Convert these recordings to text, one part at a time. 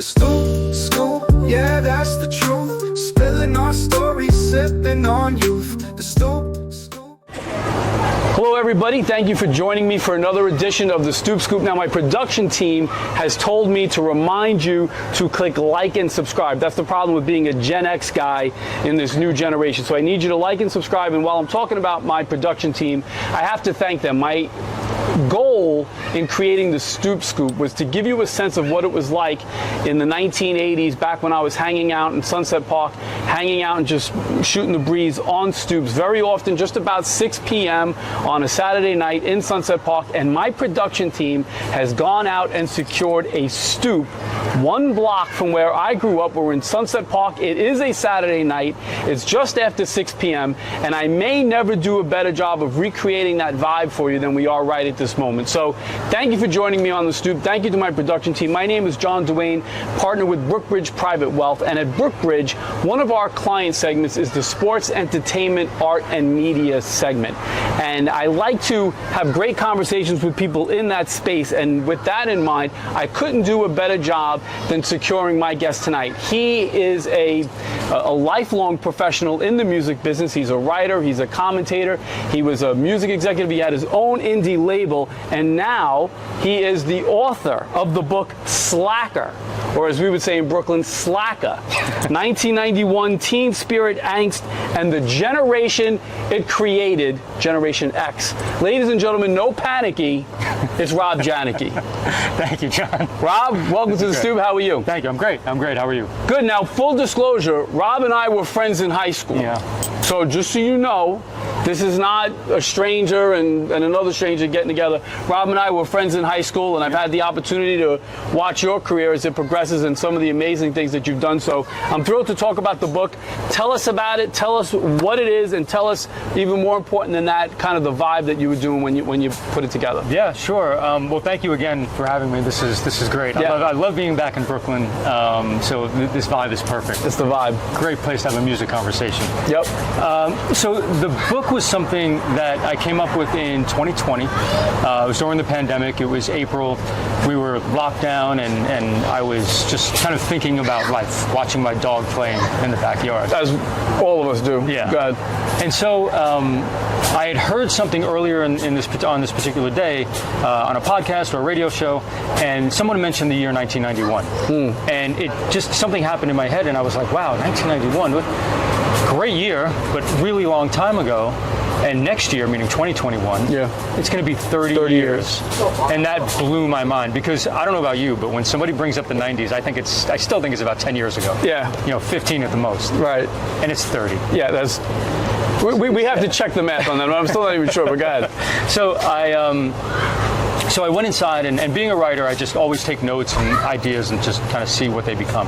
The Stoop, Scoop, yeah, that's the truth. Spilling our stories, sipping on youth. The Stoop, Scoop. Hello everybody, thank you for joining me for another edition of the Stoop Scoop. Now my production team has told me to remind you to click like and subscribe. That's the problem with being a Gen X guy in this new generation. So I need you to like and subscribe, and while I'm talking about my production team, I have to thank them. My goal in creating the Stoop Scoop was to give you a sense of what it was like in the 1980s, back when I was hanging out in Sunset Park, hanging out and just shooting the breeze on stoops, very often just about 6 p.m. on a Saturday night in Sunset Park. And my production team has gone out and secured a stoop 1 block from where I grew up. We're in Sunset Park. It is a Saturday night. It's just after 6 p.m. and I may never do a better job of recreating that vibe for you than we are right at this moment. So thank you for joining me on the Stoop. Thank you to my production team. My name is John Duane, partner with BrookBridge Private Wealth, and at BrookBridge, one of our client segments is the sports, entertainment, art, and media segment. And I like to have great conversations with people in that space, and with that in mind, I couldn't do a better job than securing my guest tonight. He is a lifelong professional in the music business. He's a writer, he's a commentator, he was a music executive, he had his own indie label, and now he is the author of the book Slacker, or as we would say in Brooklyn, Slacka, 1991 Teen Spirit Angst and the Generation it created, Generation X. Ladies and gentlemen, no panicky, it's Rob Janicke. Thank you, John. Rob, welcome to the Stoop. How are you? Thank you. I'm great. How are you? Good. Now, full disclosure, Rob and I were friends in high school. Yeah. So just so you know, this is not a stranger and another stranger getting together. Rob and I were friends in high school, and I've had the opportunity to watch your career as it progresses and some of the amazing things that you've done. So I'm thrilled to talk about the book. Tell us about it, tell us what it is, and tell us, even more important than that, kind of the vibe that you were doing when you put it together. Yeah, sure. Well, thank you again for having me. This is great. Yeah. I love being back in Brooklyn, so this vibe is perfect. It's the vibe. Great place to have a music conversation. Yep. So the book was something that I came up with in 2020. It was during the pandemic. It was April. We were locked down, and I was just kind of thinking about life, watching my dog playing in the backyard. As all of us do. Yeah. Go ahead. And so I had heard something earlier on this particular day on a podcast or a radio show, and someone mentioned the year 1991. And it just, something happened in my head, and I was like, wow, 1991, great year, but really long time ago. And next year, meaning 2021, it's going to be 30 years. And that blew my mind, because I don't know about you, but when somebody brings up the 90s, I still think it's about 10 years ago. Yeah. 15 at the most. Right. And it's 30. Yeah, that's... We have to check the math on that, but I'm still not even sure, but go ahead. So I went inside, and being a writer, I just always take notes and ideas and just kind of see what they become.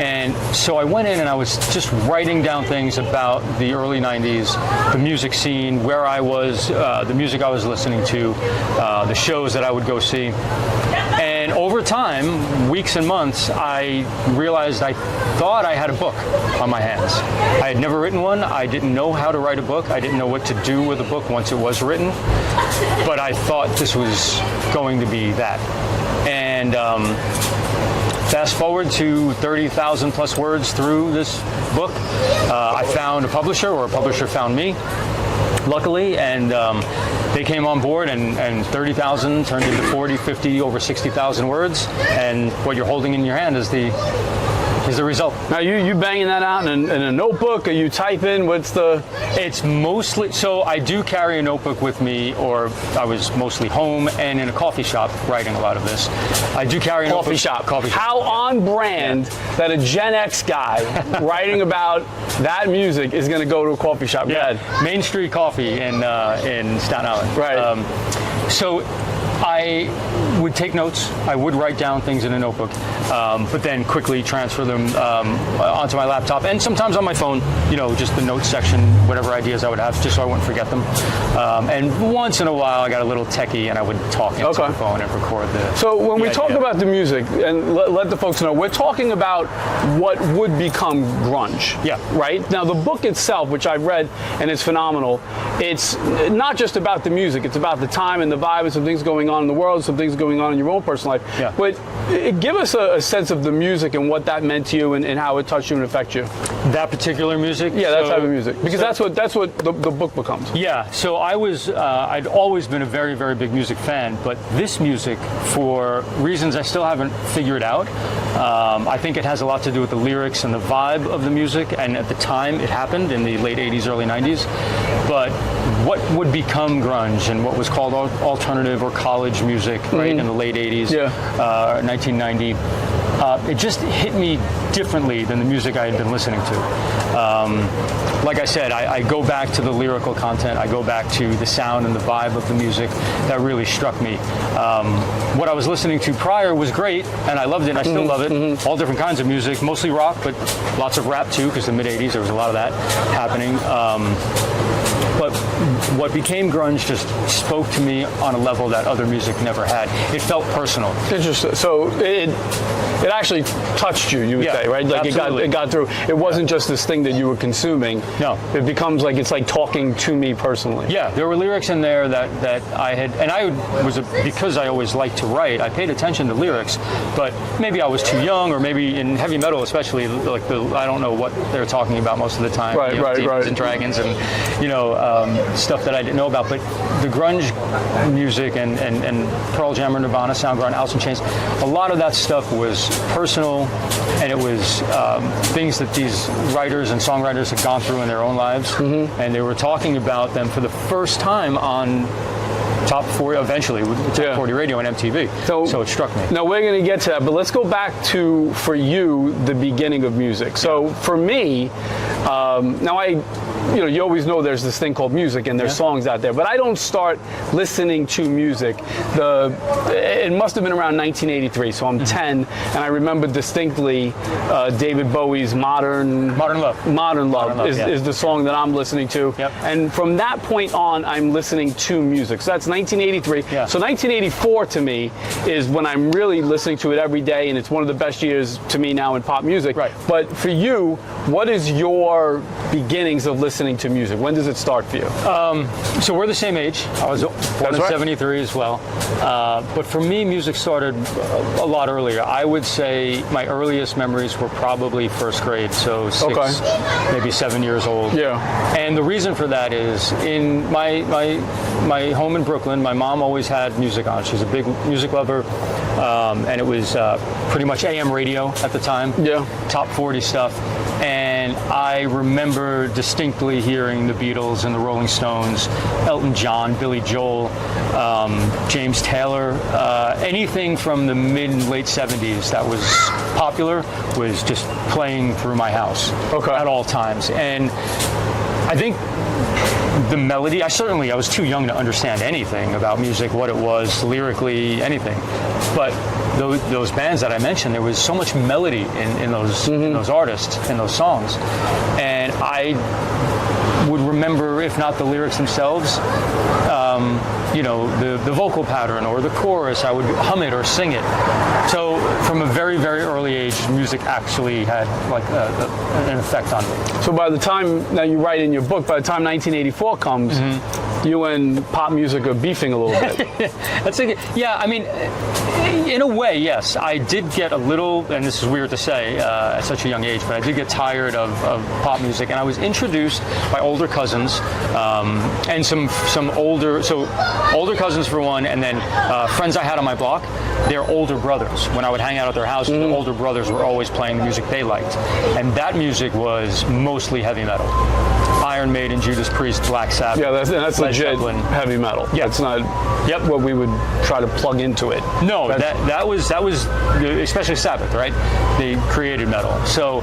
And so I went in and I was just writing down things about the early 90s, the music scene, where I was, the music I was listening to, the shows that I would go see. And over time, weeks and months, I realized I thought I had a book on my hands. I had never written one. I didn't know how to write a book. I didn't know what to do with a book once it was written. But I thought this was going to be that. And fast forward to 30,000 plus words through this book. I found a publisher, or a publisher found me, luckily, and they came on board, and 30,000 turned into 40, 50, over 60,000 words, and what you're holding in your hand is the result. Now you banging that out in a notebook? Are you typing? What's the... It's mostly, so I do carry a notebook with me, or I was mostly home and in a coffee shop writing a lot of this. I do carry a notebook. Coffee shop. How on brand that a Gen X guy writing about that music is going to go to a coffee shop? Yeah, Main Street Coffee in Staten Island. Right. So I would take notes. I would write down things in a notebook, but then quickly transfer them onto my laptop, and sometimes on my phone, just the notes section, whatever ideas I would have, just so I wouldn't forget them. And once in a while, I got a little techie, and I would talk into the phone and record the... So when we talk about the music, and let the folks know, we're talking about what would become grunge. Yeah. Right? Now, the book itself, which I've read, and it's phenomenal, it's not just about the music, it's about the time and the vibe and some things going going on in the world, some things going on in your own personal life. Yeah. But give us a sense of the music and what that meant to you and how it touched you and affected you. That particular music? Yeah, that type of music. Because that's what the book becomes. Yeah, so I'd always been a very, very big music fan, but this music, for reasons I still haven't figured out, I think it has a lot to do with the lyrics and the vibe of the music, and at the time it happened in the late 80s, early 90s. But what would become grunge and what was called alternative or college music, right, in the late 80s, 1990, it just hit me differently than the music I had been listening to. Like I said, I go back to the lyrical content. I go back to the sound and the vibe of the music that really struck me. What I was listening to prior was great, and I loved it, and I still love it. All different kinds of music, mostly rock, but lots of rap too, because the mid-'80s, there was a lot of that happening. But what became grunge just spoke to me on a level that other music never had. It felt personal. Interesting. So it actually touched you, you would say, right? Like absolutely. it got through. It wasn't just this thing that you were consuming. No. It becomes like it's like talking to me personally. Yeah, there were lyrics in there that I had, and I was, because I always liked to write, I paid attention to lyrics, but maybe I was too young, or maybe in heavy metal especially, like I don't know what they're talking about most of the time. Right, Demons and Dragons and, stuff that I didn't know about. But the grunge music and Pearl Jam or Nirvana, Soundgarden, Alice in Chains, a lot of that stuff was personal, and it was things that these writers and songwriters had gone through in their own lives, and they were talking about them for the first time on Top 40, eventually, with Top 40 Radio and MTV. So it struck me. Now, we're going to get to that, but let's go back to, for you, the beginning of music. So for me, you always know there's this thing called music, and there's songs out there, but I don't start listening to music. It must have been around 1983, so I'm 10, and I remember distinctly David Bowie's Modern Love is the song that I'm listening to. Yep. And from that point on, I'm listening to music. So that's 1983. Yeah. So 1984 to me is when I'm really listening to it every day, and it's one of the best years to me now in pop music. Right. But for you, what is your beginnings of listening to music? When does it start for you? So we're the same age. I was born in 73 as well. But for me, music started a lot earlier. I would say my earliest memories were probably first grade, so 6, maybe 7 years old. Yeah. And the reason for that is in my home in Brooklyn, my mom always had music on. She's a big music lover, and it was pretty much AM radio at the time. Yeah. Top 40 stuff. And I remember distinctly hearing the Beatles and the Rolling Stones, Elton John, Billy Joel, James Taylor, anything from the mid and late 70s that was popular was just playing through my house at all times. And I think the melody, I was too young to understand anything about music, what it was, lyrically, anything. But those bands that I mentioned, there was so much melody in those artists, in those songs. And I would remember, if not the lyrics themselves, the vocal pattern or the chorus, I would hum it or sing it. So from a very, very early age, music actually had like an effect on me. So by the time, now you write in your book, by the time 1984 comes, you and pop music are beefing a little bit. I mean, in a way, yes. I did get a little, and this is weird to say at such a young age, but I did get tired of pop music, and I was introduced by older cousins and some older cousins for one, and then friends I had on my block, their older brothers. When I would hang out at their house, the older brothers were always playing the music they liked, and that music was mostly heavy metal. Iron Maiden, Judas Priest, Black Sabbath. Yeah, that's legit heavy metal. Yeah, it's not what we would try to plug into it. No, that was especially Sabbath, right? They created metal. So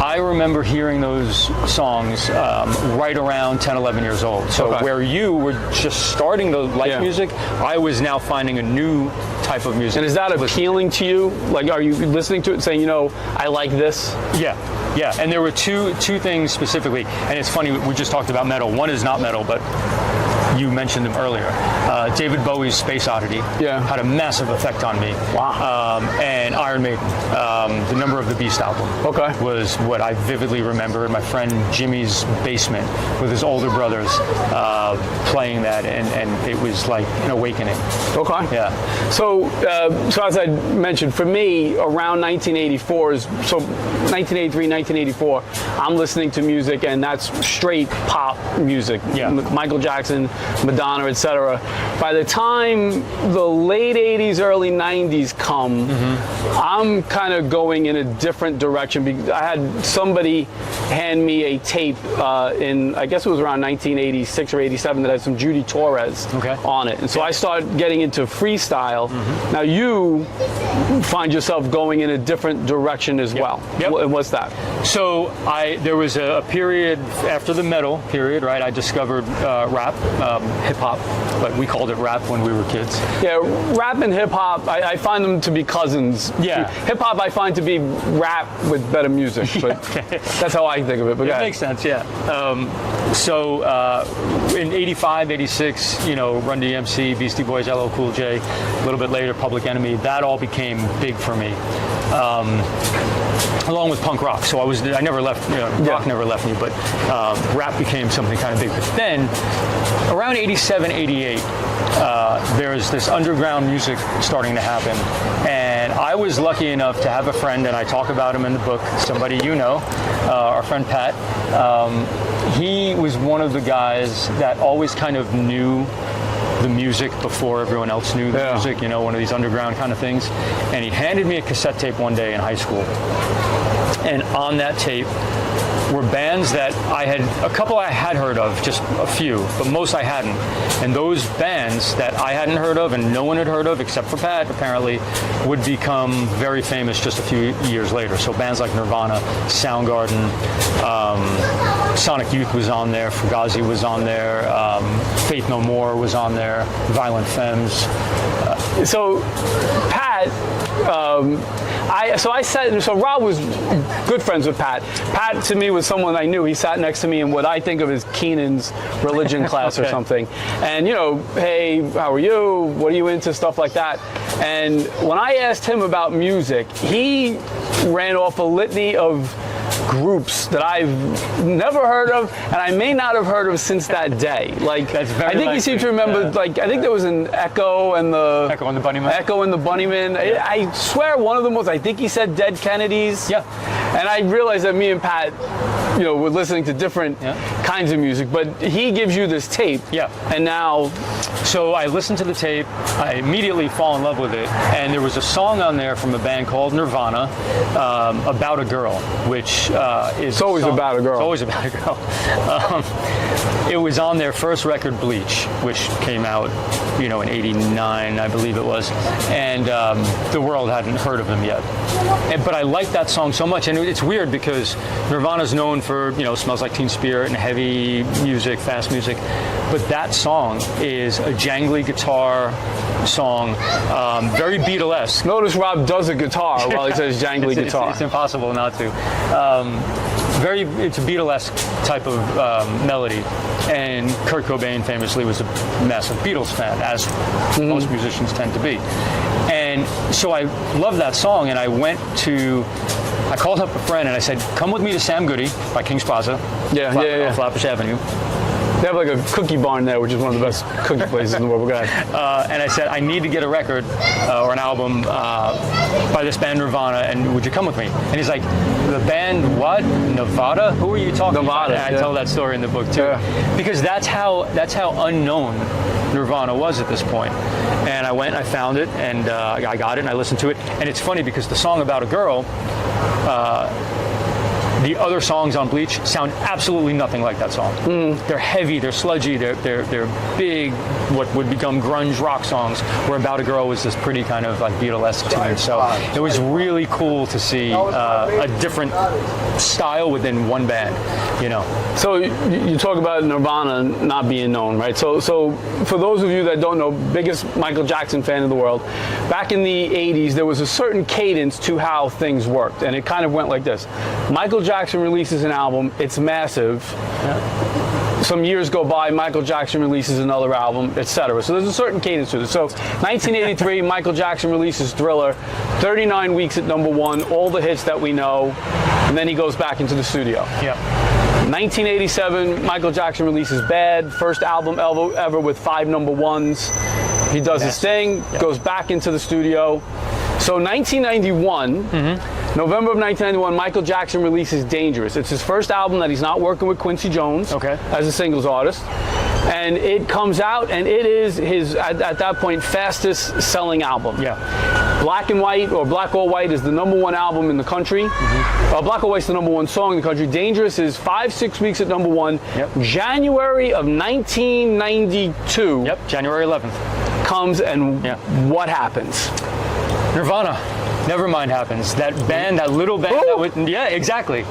I remember hearing those songs right around 10, 11 years old. So where you were just starting to like music, I was now finding a new type of music. And is that appealing to you? Like, are you listening to it and saying, I like this? Yeah, and there were two things specifically, and it's funny, we just talked about metal. One is not metal, but you mentioned them earlier. David Bowie's Space Oddity had a massive effect on me. Wow. And Iron Maiden, the Number of the Beast album was what I vividly remember in my friend Jimmy's basement with his older brothers playing that, and it was like an awakening. Okay. Yeah. So as I mentioned, for me, around 1984 is, so 1983, 1984, I'm listening to music, and that's straight pop music. Yeah. Michael Jackson, Madonna, etc. By the time the late 80s, early 90s come, I'm kind of going in a different direction. I had somebody hand me a tape in, I guess it was around 1986 or 87, that had some Judy Torres on it. And so I started getting into freestyle. Now you find yourself going in a different direction as well. And what's that? So there was a period after the metal period, right? I discovered rap, hip hop, but we called it rap when we were kids. Yeah, rap and hip hop, I find them to be cousins. Yeah. Hip hop I find to be rap with better music, but that's how I think of it. But it makes sense, yeah. So in 85, 86, Run DMC, Beastie Boys, LL Cool J, a little bit later Public Enemy, that all became big for me. Along with punk rock. So I never left, rock never left me, but rap became something kind of big. But then, around 87, 88, there's this underground music starting to happen. And I was lucky enough to have a friend, and I talk about him in the book, somebody our friend Pat. He was one of the guys that always kind of knew the music before everyone else knew the music, one of these underground kind of things. And he handed me a cassette tape one day in high school. And on that tape were bands that a couple I had heard of, just a few, but most I hadn't. And those bands that I hadn't heard of and no one had heard of, except for Pat apparently, would become very famous just a few years later. So bands like Nirvana, Soundgarden, Sonic Youth was on there, Fugazi was on there, Faith No More was on there, Violent Femmes. So Pat, so Rob was good friends with Pat. Pat to me was someone I knew. He sat next to me in what I think of as Keenan's religion class or something. And hey, how are you? What are you into? Stuff like that. And when I asked him about music, he ran off a litany of groups that I've never heard of, and I may not have heard of since that day. Like, I think you seem to remember. Like, I think there was an Echo and the Bunnymen. I swear one of them was, I think he said Dead Kennedys. Yeah. And I realized that me and Pat, were listening to different kinds of music, but he gives you this tape. Yeah. And now, so I listened to the tape. I immediately fall in love with it, and there was a song on there from a band called Nirvana, About a Girl, which is always about a girl. It's always about a girl. It was on their first record, Bleach, which came out, in '89, I believe it was, and the world hadn't heard of them yet. But I liked that song so much, and it's weird because Nirvana's known for Smells Like Teen Spirit and heavy music, fast music, but that song is a jangly guitar song, very Beatlesque. Notice Rob does a guitar while he says jangly guitar. It's impossible not to. It's a Beatlesque type of melody, and Kurt Cobain famously was a massive Beatles fan, as most musicians tend to be. And so I loved that song, and I called up a friend and I said, come with me to Sam Goody by Kings Plaza, off Flatbush Avenue. They have like a cookie barn there, which is one of the best cookie places in the world. And I said, I need to get a record or an album by this band Nirvana, and would you come with me? And he's like, the band what? Nevada? Who are you talking about? And I tell that story in the book too, because that's how unknown Nirvana was at this point. And I went, I found it, and I got it, and I listened to it. And it's funny because the song About a Girl, the other songs on Bleach sound absolutely nothing like that song. They're heavy, they're sludgy, they're big, what would become grunge rock songs, where About a Girl was this pretty kind of like Beatlesque tune. So it was really cool to see a different style within one band, So you talk about Nirvana not being known, right? So for those of you that don't know, biggest Michael Jackson fan in the world, back in the 80s, there was a certain cadence to how things worked, and it kind of went like this. Michael Jackson releases an album, it's massive. some years go by, Michael Jackson releases another album, etc. So there's a certain cadence to this. So 1983, Michael Jackson releases Thriller, 39 weeks at #1, all the hits that we know, and then he goes back into the studio. Yeah. 1987, Michael Jackson releases Bad, first album ever with 5 #1s. He does his thing, goes back into the studio. So 1991, November of 1991, Michael Jackson releases Dangerous. It's his first album that he's not working with Quincy Jones as a singles artist. And it comes out, and it is his, at that point, fastest selling album. Yeah. Black and White, or Black or White, is the #1 album in the country. Black or White's the #1 song in the country. Dangerous is 5-6 weeks at #1. January of 1992. Yep, January 11th. Comes, and what happens? Nirvana. Nevermind happens. That band, that little band that would, exactly.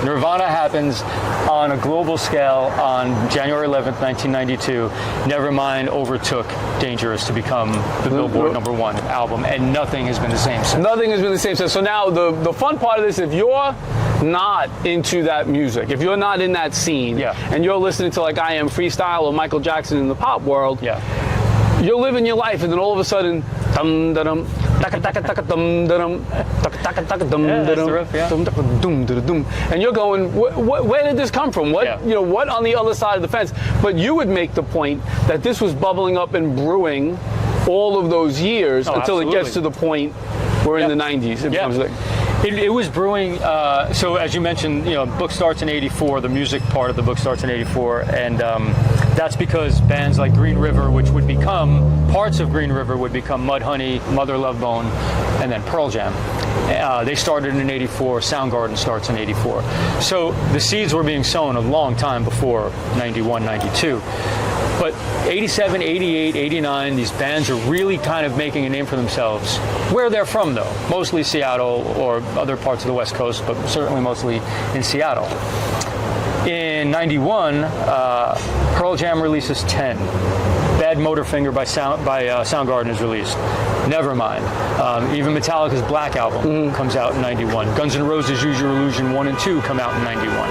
Nirvana happens on a global scale on January 11th, 1992. Nevermind overtook Dangerous to become the Billboard #1 album, and nothing has been the same since. Nothing has been the same since. So now the fun part of this, if you're not into that music, if you're not in that scene, and you're listening to like I Am Freestyle or Michael Jackson in the pop world, you're living your life, and then all of a sudden, dum dum taka taka taka dum dum taka taka taka dum dum, and you're going, where did this come from? What what on the other side of the fence? But you would make the point that this was bubbling up and brewing all of those years until it gets to the point where in the 90s it becomes like. It was brewing. So as you mentioned, book starts in '84. The music part of the book starts in '84, and that's because bands like Green River, which would become parts of Green River, would become Mudhoney, Mother Love Bone, and then Pearl Jam. They started in '84. Soundgarden starts in '84. So the seeds were being sown a long time before '91, '92. But 87, 88, 89, these bands are really kind of making a name for themselves. Where they're from, though, mostly Seattle or other parts of the West Coast, but certainly mostly in Seattle. In '91, Pearl Jam releases 10. Bad Motorfinger by Soundgarden is released. Nevermind. Even Metallica's Black album comes out in '91. Guns N' Roses' Use Your Illusion 1 and 2 come out in '91.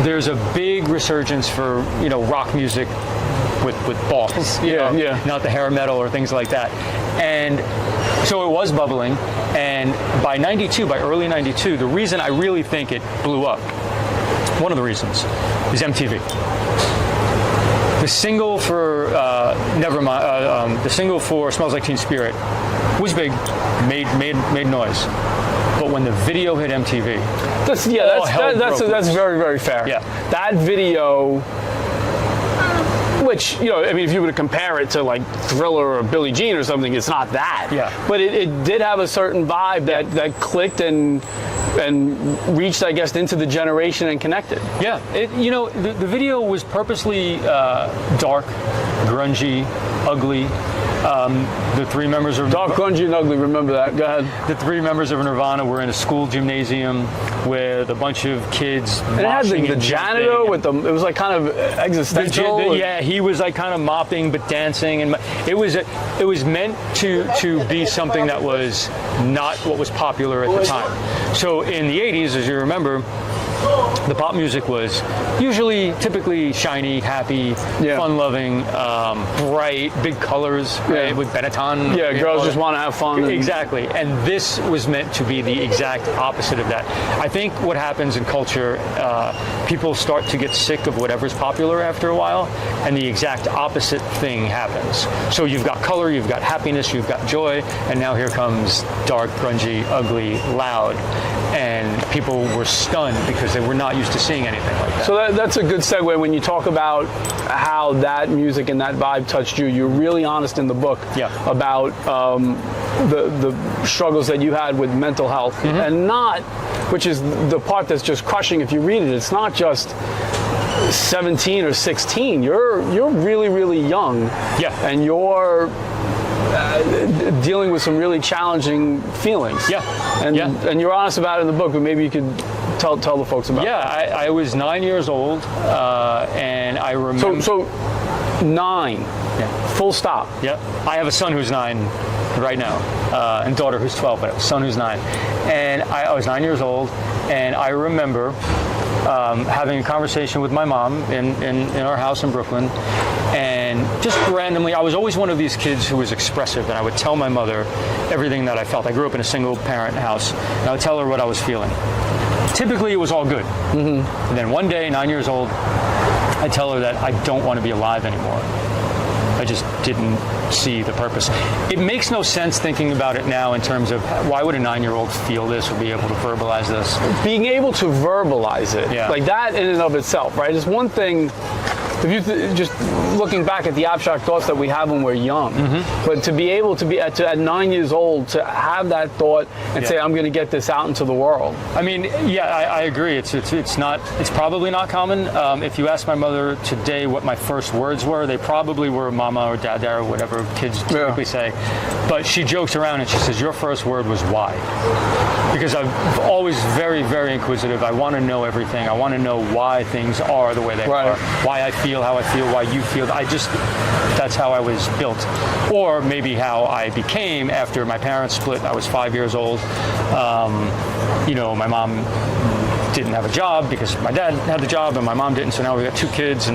There's a big resurgence for rock music with balls, not the hair metal or things like that. And so it was bubbling. And by '92, by early '92, the reason I really think it blew up, one of the reasons, is MTV. The single for Nevermind, the single for Smells Like Teen Spirit was big, made noise. But when the video hit MTV, that's very, very fair. Yeah, that video, which if you were to compare it to like Thriller or Billie Jean or something, it's not that. Yeah. But it did have a certain vibe that clicked and reached, I guess, into the generation and connected. Yeah. The video was purposely dark, grungy, ugly. The three members of Dark, Grungy, and Ugly, remember that. Go ahead. The three members of Nirvana were in a school gymnasium with a bunch of kids. And it had the janitor with them. It was like kind of existential. He was like kind of mopping but dancing, and it was meant to be something that was not what was popular at the time. So in the 80s, as you remember, the pop music was typically shiny, happy, fun-loving, bright, big colors, right, with Benetton. Yeah, girls just want to have fun. Exactly. And this was meant to be the exact opposite of that. I think what happens in culture, people start to get sick of whatever's popular after a while, and the exact opposite thing happens. So you've got color, you've got happiness, you've got joy, and now here comes dark, grungy, ugly, loud. And people were stunned because they were not used to seeing anything like that. So that's a good segue. When you talk about how that music and that vibe touched you, you're really honest in the book about the struggles that you had with mental health. And not, which is the part that's just crushing if you read it, it's not just 17 or 16. You're really, really young. Yeah. And you're dealing with some really challenging feelings. Yeah. And you're honest about it in the book, but maybe you could tell the folks about it. Yeah, I was 9 years old, and I remember... So 9, full stop. Yeah. I have a son who's 9 right now, and daughter who's 12, but I have a son who's 9. And I was 9 years old, and I remember having a conversation with my mom in our house in Brooklyn, and just randomly, I was always one of these kids who was expressive, and I would tell my mother everything that I felt. I grew up in a single-parent house, and I would tell her what I was feeling. Typically, it was all good. And then one day, 9 years old, I tell her that I don't want to be alive anymore. I just didn't see the purpose. It makes no sense thinking about it now in terms of why would a 9-year-old feel this or be able to verbalize this? Being able to verbalize it, like that in and of itself, right? Is one thing. If you just looking back at the abstract thoughts that we have when we're young, but to be able to be at 9 years old to have that thought and say, I'm going to get this out into the world. I mean, yeah, I agree. It's probably not common. If you ask my mother today what my first words were, they probably were mama or dada or whatever kids typically say. But she jokes around and she says, your first word was why. Because I'm always very, very inquisitive. I want to know everything. I want to know why things are the way they are, why I feel how I feel, why you feel. That's how I was built. Or maybe how I became after my parents split. I was 5 years old. My mom didn't have a job because my dad had the job and my mom didn't, so now we got two kids,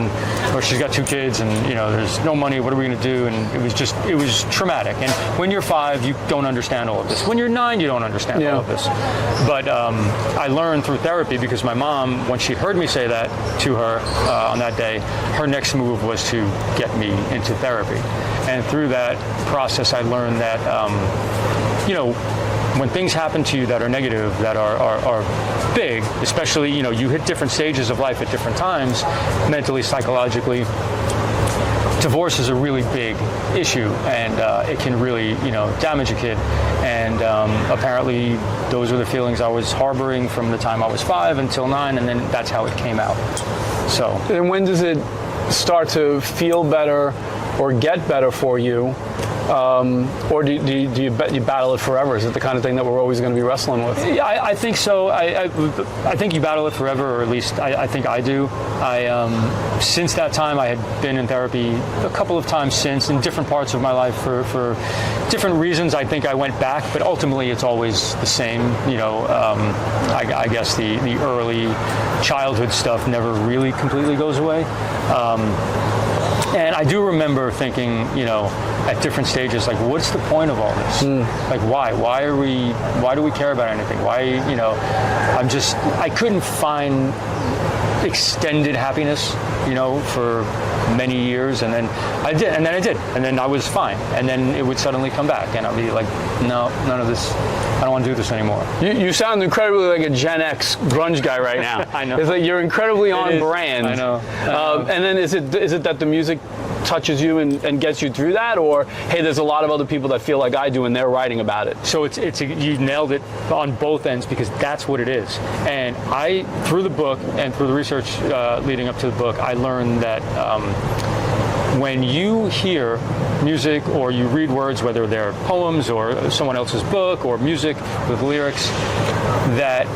or she's got two kids, and there's no money, what are we going to do? And it was traumatic. And when you're 5, you don't understand all of this. When you're 9, you don't understand all of this. But I learned through therapy, because my mom, when she heard me say that to her on that day, her next move was to get me into therapy. And through that process, I learned that when things happen to you that are negative, that are big, especially, you hit different stages of life at different times, mentally, psychologically, divorce is a really big issue, and it can really, damage a kid. And apparently those were the feelings I was harboring from the time I was 5 until 9, and then that's how it came out. So. And when does it start to feel better or get better for you? Or do you battle it forever? Is it the kind of thing that we're always going to be wrestling with? Yeah, I think so. I think you battle it forever, or at least I think I do. Since that time, I had been in therapy a couple of times since, in different parts of my life for different reasons. I think I went back, but ultimately it's always the same. I guess the early childhood stuff never really completely goes away. And I do remember thinking, at different stages, like, what's the point of all this? Like, why? Why do we care about anything? Why, I couldn't find extended happiness, for many years, and then I did, and then I was fine, and then it would suddenly come back, and I'd be like, no, none of this, I don't want to do this anymore. You sound incredibly like a Gen X grunge guy right now. I know. It's like you're incredibly on brand. I know. And then is it that the music touches you and gets you through that, or hey, there's a lot of other people that feel like I do and they're writing about it? So you nailed it on both ends, because that's what it is. And through the book and through the research leading up to the book, I learned that when you hear music or you read words, whether they're poems or someone else's book or music with lyrics that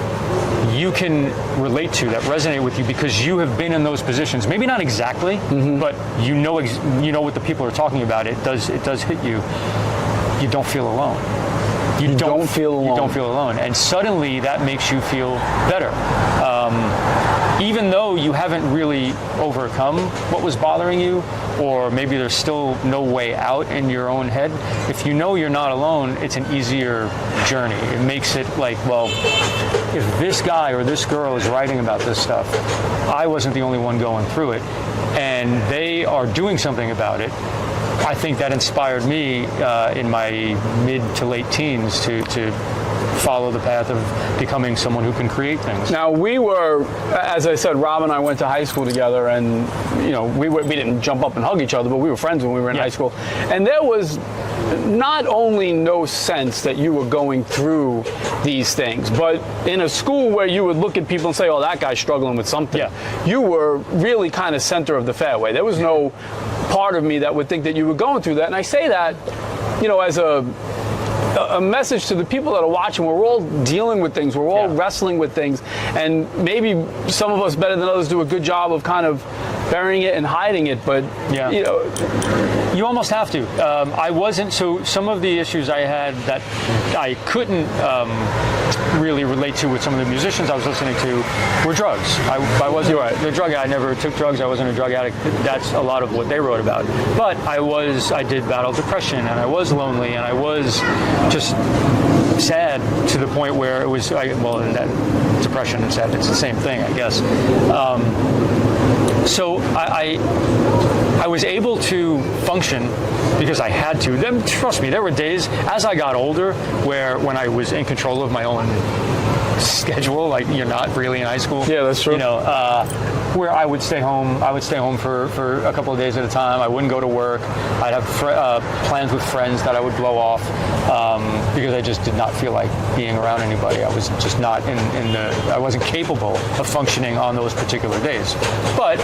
you can relate to, that resonate with you because you have been in those positions. Maybe not exactly, but you know what the people are talking about. It does hit you. You don't feel alone. You don't feel alone. You don't feel alone. And suddenly that makes you feel better. Even though you haven't really overcome what was bothering you, or maybe there's still no way out in your own head, if you know you're not alone, it's an easier journey. It makes it like, well, if this guy or this girl is writing about this stuff, I wasn't the only one going through it, and they are doing something about it. I think that inspired me in my mid to late teens to follow the path of becoming someone who can create things. Now, we were, as I said, Rob and I went to high school together, and we didn't jump up and hug each other, but we were friends when we were in high school. And there was not only no sense that you were going through these things, but in a school where you would look at people and say, oh, that guy's struggling with something, you were really kind of center of the fairway. There was no part of me that would think that you were going through that. And I say that, as a message to the people that are watching. We're all dealing with things. We're all wrestling with things. And maybe some of us better than others do a good job of kind of burying it and hiding it, but Yeah. you know, You almost have to. I wasn't, so some of the issues I had that I couldn't really relate to with some of the musicians I was listening to were drugs. I wasn't the drug addict. I never took drugs. I wasn't a drug addict. That's a lot of what they wrote about. But I did battle depression, and I was lonely, and I was just sad to the point where it was, and that depression and sad, it's the same thing, I guess. So I was able to function because I had to. Then, trust me, there were days as I got older where when I was in control of my own schedule, like you're not really in high school. Yeah, that's true. You know, where I would stay home. I would stay home for a couple of days at a time. I wouldn't go to work. I'd have plans with friends that I would blow off because I just did not feel like being around anybody. I was just not I wasn't capable of functioning on those particular days. But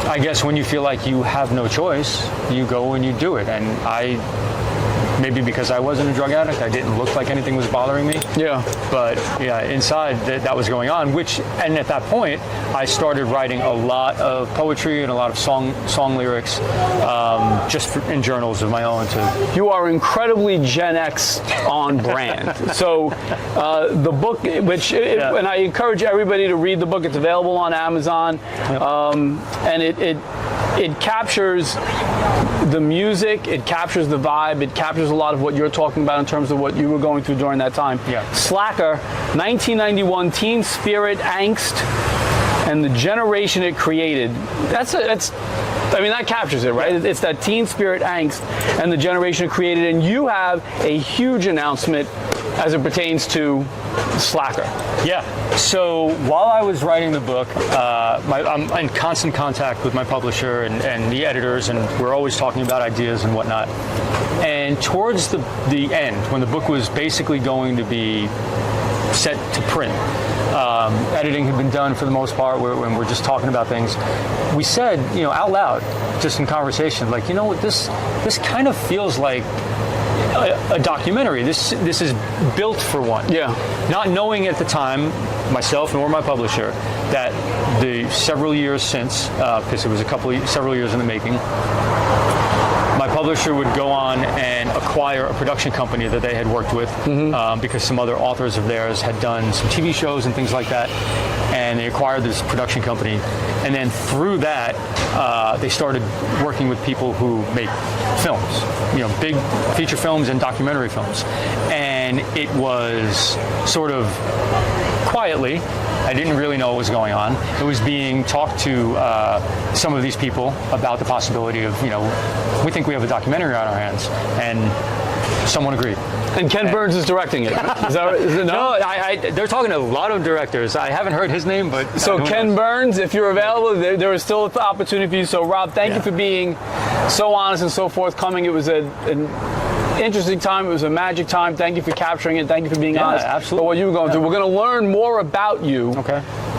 I guess when you feel like you have no choice, you go and you do it. And maybe because I wasn't a drug addict, I didn't look like anything was bothering me. Yeah. But yeah, inside that was going on, and at that point, I started writing a lot of poetry and a lot of song lyrics, just in journals of my own. You are incredibly Gen X on brand. So the book, and I encourage everybody to read the book. It's available on Amazon, and it captures the music, it captures the vibe, it captures a lot of what you're talking about in terms of what you were going through during that time. Yeah. Slacker, 1991, teen spirit, angst, and the generation it created. That captures it, right? It's that teen spirit, angst, and the generation it created. And you have a huge announcement as it pertains to Slacker. Yeah. So while I was writing the book, I'm in constant contact with my publisher and the editors, and we're always talking about ideas and whatnot. And towards the end, when the book was basically going to be set to print, editing had been done for the most part, when we're just talking about things, we said, out loud, just in conversation, like, this kind of feels like a documentary. This is built for one. Yeah. Not knowing at the time, myself nor my publisher, that the several years since, because it was several years in the making, my publisher would go on and acquire a production company that they had worked with, because some other authors of theirs had done some TV shows and things like that, and they acquired this production company. And then through that, they started working with people who make films, big feature films and documentary films. And it was sort of quietly, I didn't really know what was going on. It was being talked to some of these people about the possibility of, we think we have a documentary on our hands, and someone agreed. And Ken Burns is directing it. Is it no? They're talking to a lot of directors. I haven't heard his name, but so Ken Burns, if you're available, there is still an opportunity for you. So Rob, thank you for being so honest and so forthcoming. It was an interesting time. It was a magic time. Thank you for capturing it. Thank you for being honest about what you were going through. We're going to learn more about you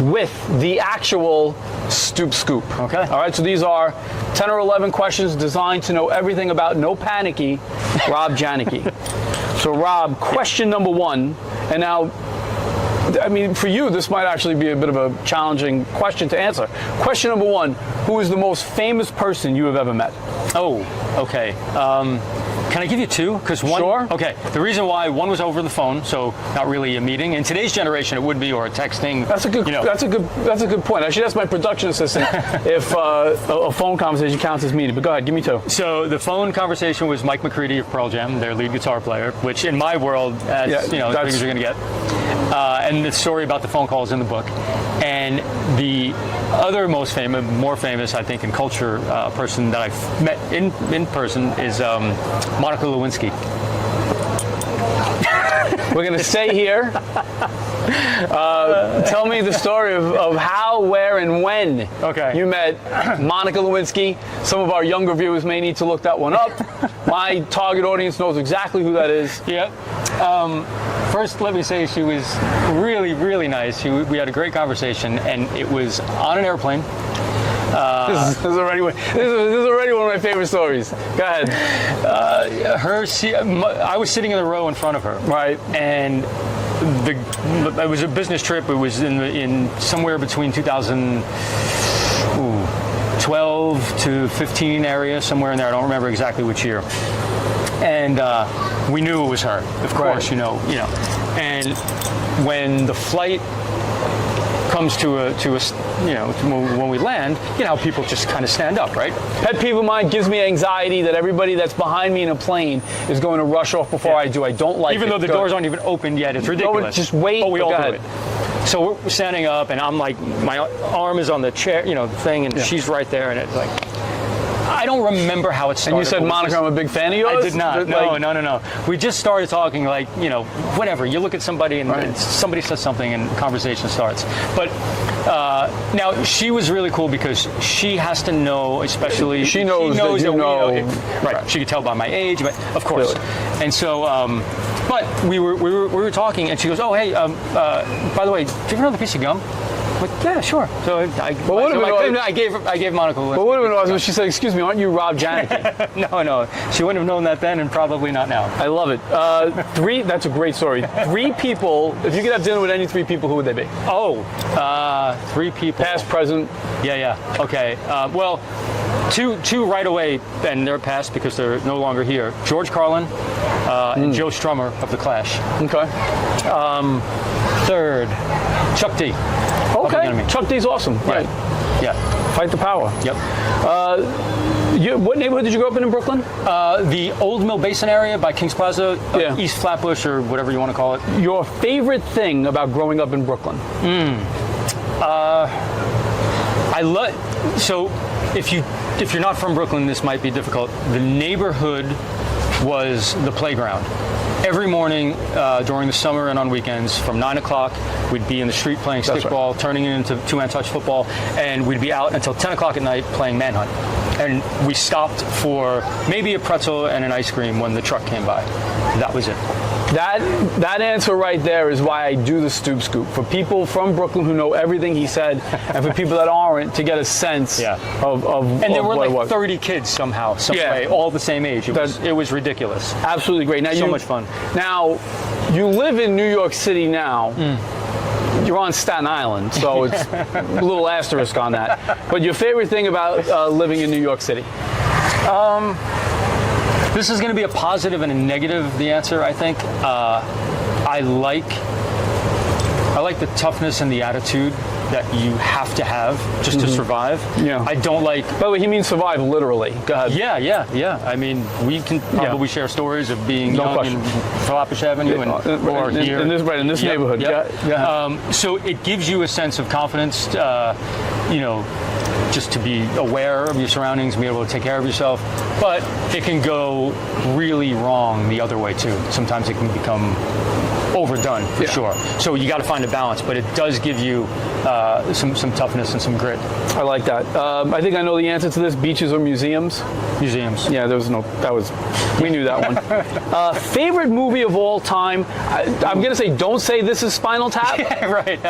with the actual Stoop Scoop. Okay. All right. So these are 10 or 11 questions designed to know everything about No Panicky, Rob Janicke. So Rob, question number one, and now, for you, this might actually be a bit of a challenging question to answer. Question number one, who is the most famous person you have ever met? Oh, okay. Can I give you two? Because one. Sure. Okay. The reason why one was over the phone, so not really a meeting. In today's generation, it would be, or a texting. That's a good. That's a good point. I should ask my production assistant if a phone conversation counts as meeting. But go ahead, give me two. So the phone conversation was Mike McCready of Pearl Jam, their lead guitar player, which in my world, as big as you're going to get. And the story about the phone call is in the book. And the other more famous, I think, in culture person that I've met in person is Monica Lewinsky. We're going to stay here. Tell me the story of how, where, and when you met Monica Lewinsky. Some of our younger viewers may need to look that one up. My target audience knows exactly who that is. Yeah. First, let me say she was really, really nice. We had a great conversation, and it was on an airplane. This is already one of my favorite stories. Go ahead. I was sitting in the row in front of her. Right. And it was a business trip. It was in somewhere between 2000. 12 to 15 area, somewhere in there. I don't remember exactly which year. And we knew it was her, of course, you know. And when the flight comes to a when we land, you know, people just kind of stand up, right? Pet peeve of mine, gives me anxiety that everybody that's behind me in a plane is going to rush off before I do. I don't like it. Even though the doors aren't even opened yet, it's ridiculous. Just wait. But we all go do ahead. it. So we're standing up, and I'm like, my arm is on the chair, you know, the thing, and she's right there, and it's like, I don't remember how it started. And you said, Monica, I'm a big fan of yours? I did not. No. We just started talking, like, you know, whatever. You look at somebody and somebody says something and conversation starts. But now she was really cool because she has to know, especially she knows that you know. Right. She could tell by my age, but of course. Really? And so, but we were talking, and she goes, "Oh, hey, by the way, do you have another piece of gum?" I'm like, yeah, sure. So I gave Monica a list. But what would have been awesome if she said, "Excuse me, aren't you Rob Janicke?" No. She wouldn't have known that then, and probably not now. I love it. That's a great story. 3 people, if you could have dinner with any 3 people, who would they be? 3 people. Past, present. Yeah. Okay. Well, two right away, and they're past because they're no longer here. George Carlin and Joe Strummer of The Clash. Okay. Third, Chuck D. Okay. Chuck D's awesome. Right. Yeah. Fight the power. Yep. What neighborhood did you grow up in Brooklyn? The Old Mill Basin area by Kings Plaza, East Flatbush, or whatever you want to call it. Your favorite thing about growing up in Brooklyn? So if you're not from Brooklyn, this might be difficult. The neighborhood was the playground. Every morning during the summer and on weekends, from 9 o'clock, we'd be in the street playing stickball, turning it into two-man touch football, and we'd be out until 10 o'clock at night playing manhunt. And we stopped for maybe a pretzel and an ice cream when the truck came by. That was it. That answer right there is why I do the Stoop Scoop. For people from Brooklyn who know everything he said, and for people that aren't, to get a sense of and there were what like it was. 30 kids somehow, some way, all the same age. It was ridiculous. Absolutely great. Now, so much fun. Now, you live in New York City now. You're on Staten Island, so it's a little asterisk on that. But your favorite thing about living in New York City? This is going to be a positive and a negative, the answer, I think. I like the toughness and the attitude that you have to have just to survive. Yeah. I don't like... By the way, he means survive literally. Go ahead. Yeah. I mean, we can probably share stories of being young in Flatbush Avenue or here. In this neighborhood. So it gives you a sense of confidence, just to be aware of your surroundings and be able to take care of yourself. But it can go really wrong the other way, too. Sometimes it can become overdone, for sure. So you got to find a balance, but it does give you some toughness and some grit. I like that. I think I know the answer to this. Beaches or museums? Museums. Yeah, we knew that one. Favorite movie of all time? I'm going to say, don't say this is Spinal Tap. Yeah, right.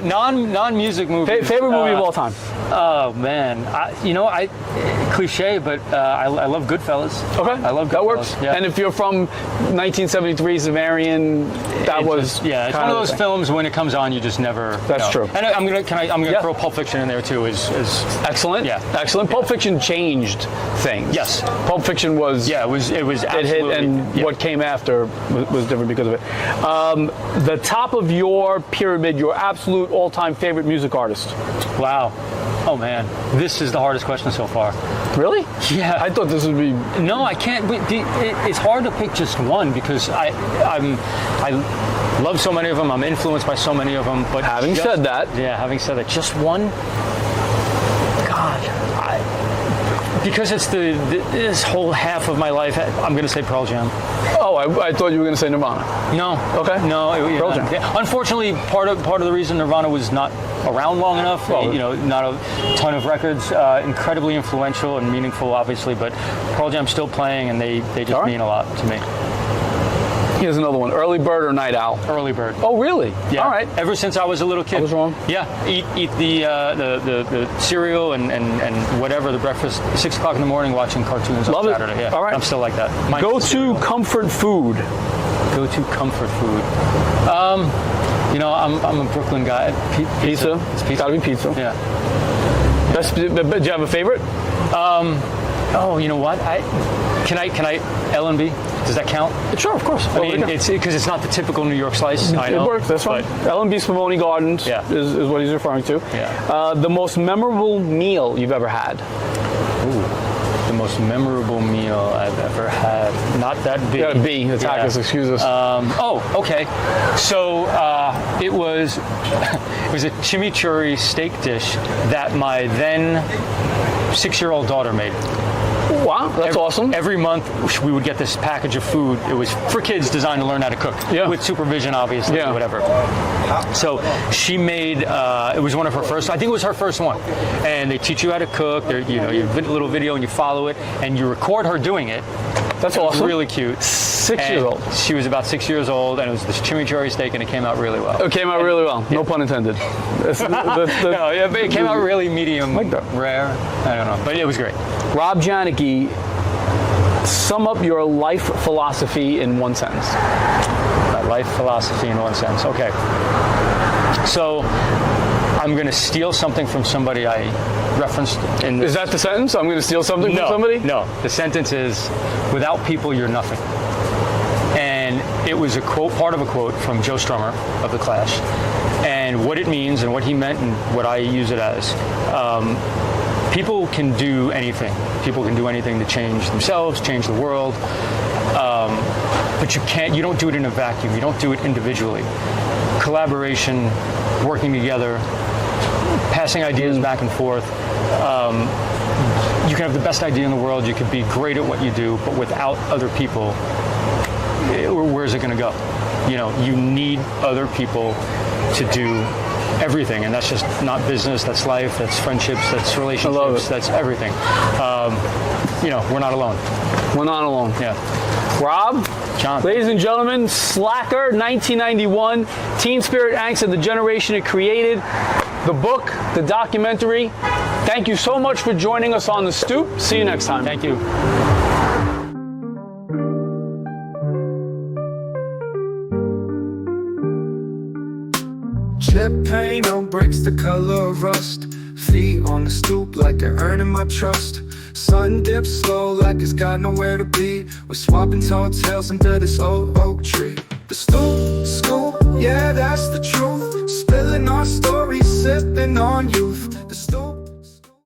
Non-music movie. Favorite movie of all time? Oh, man. Cliche, but I love Goodfellas. Okay. I love Goodfellas. That works. Yeah. And if you're from 1973 Zavarian, it's one of those films when it comes on, you just never. That's true. And I'm gonna throw Pulp Fiction in there too. Is excellent. Yeah, excellent. Pulp Fiction changed things. Yes. Pulp Fiction was. Yeah, it was. It hit, and what came after was different because of it. The top of your pyramid, your absolute all-time favorite music artist. Wow. Oh man, this is the hardest question so far. Really? Yeah. I thought this would be. No, I can't. It's hard to pick just one because I love so many of them. I'm influenced by so many of them. But having said that, just one. God, because it's this whole half of my life. I'm going to say Pearl Jam. Oh, I thought you were going to say Nirvana. No. Okay. No. Pearl Jam. Unfortunately, part of the reason Nirvana was not around long enough. Not a ton of records. Incredibly influential and meaningful, obviously, but Pearl Jam's still playing, and they just mean a lot to me. Here's another one. Early bird or night owl? Early bird. Oh, really? Yeah. All right. Ever since I was a little kid. I was wrong. Yeah. Eat the cereal and whatever, the breakfast, 6 o'clock in the morning watching cartoons on Saturday. Yeah. All right. I'm still like that. Go-to comfort food. Go-to comfort food. I'm a Brooklyn guy. Pizza. It's pizza. Gotta be pizza. Yeah. Do you have a favorite? Oh, you know what? Can I L&B? Does that count? Sure, of course. I mean, it's because it's not the typical New York slice. I know. It works. That's fine. L&B Spavoni Gardens is what he's referring to. Yeah. The most memorable meal you've ever had? Ooh, the most memorable meal I've ever had. Not that big. You got a B. Attack us. Excuse us. Okay. So it was a chimichurri steak dish that my then 6-year-old daughter made. Wow, that's awesome. Every month we would get this package of food. It was for kids designed to learn how to cook. Yeah. With supervision, obviously, whatever. So she made, it was one of her first, I think it was her first one. And they teach you how to cook. You have a little video and you follow it and you record her doing it. That's awesome. Really cute. 6 years old. She was about 6 years old, and it was this chimichurri steak, and it came out really well. It came out really well. No pun intended. No, it came out really medium like that. rare. I don't know, but it was great. Rob Janicke, sum up your life philosophy in one sentence. My life philosophy in one sentence. Okay. So I'm going to steal something from somebody I referenced in this. Is that the sentence? I'm going to steal something from somebody? No. The sentence is, without people, you're nothing. And it was a quote, part of a quote from Joe Strummer of The Clash. And what it means and what he meant and what I use it as. People can do anything. People can do anything to change themselves, change the world. But you don't do it in a vacuum. You don't do it individually. Collaboration, working together, passing ideas back and forth. You can have the best idea in the world. You could be great at what you do, but without other people, where's it going to go? You need other people to do everything, and that's just not business. That's life. That's friendships. That's relationships. That's everything. We're not alone. We're not alone. Yeah. Rob, John. Ladies and gentlemen, Slacker, 1991, Teen Spirit Angst and the Generation It Created, the book, the documentary. Thank you so much for joining us on The Stoop. See you next time. Thank you. Jet paint on bricks, the color of rust. Feet on the stoop like they're earning my trust. Sun dips slow like it's got nowhere to be. We're swapping tall tales under this old oak tree. The stoop, scoop, yeah, that's the truth. Spilling our stories, sipping on youth. The stoop.